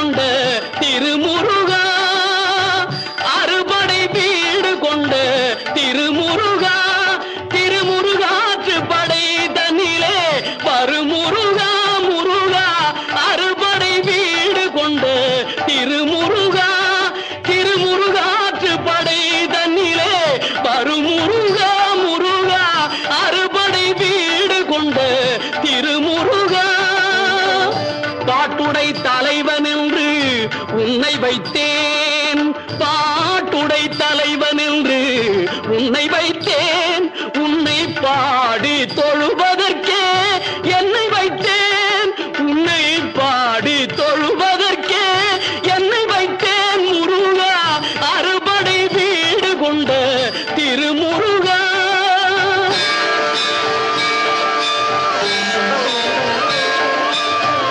கொண்ட திருமுருகா, அறுபடை வீடு கொண்ட திருமுருகா, திருமுருகாற்று படை தன்னிலே வருமுருகா முருகா, அறுபடை வீடு கொண்ட திருமுருகா, திருமுருகாற்று படை தன்னிலே வருமுருகா முருகா, அறுபடை வீடு கொண்ட திருமுருகா. பாட்டுடை தலைவன் என்று உன்னை வைத்தேன், பாட்டுடை தலைவன் என்று உன்னை வைத்தேன்.